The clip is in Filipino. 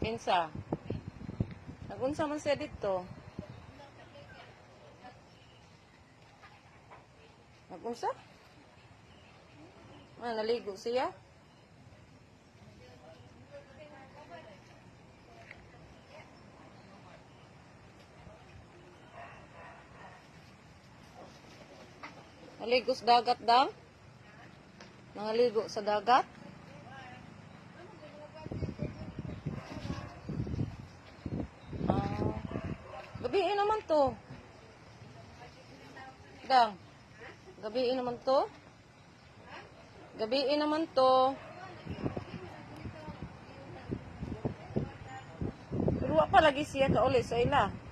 Kinsa? Nagunsa man siya dito. Nagunsa? Naligo siya? Naligo sa dagat daw? Nangaligo sa dagat? Gabiin naman to. Dang. Gabiin naman to. Gabiin naman to. Pero pa lagi siya ka uli sa ila.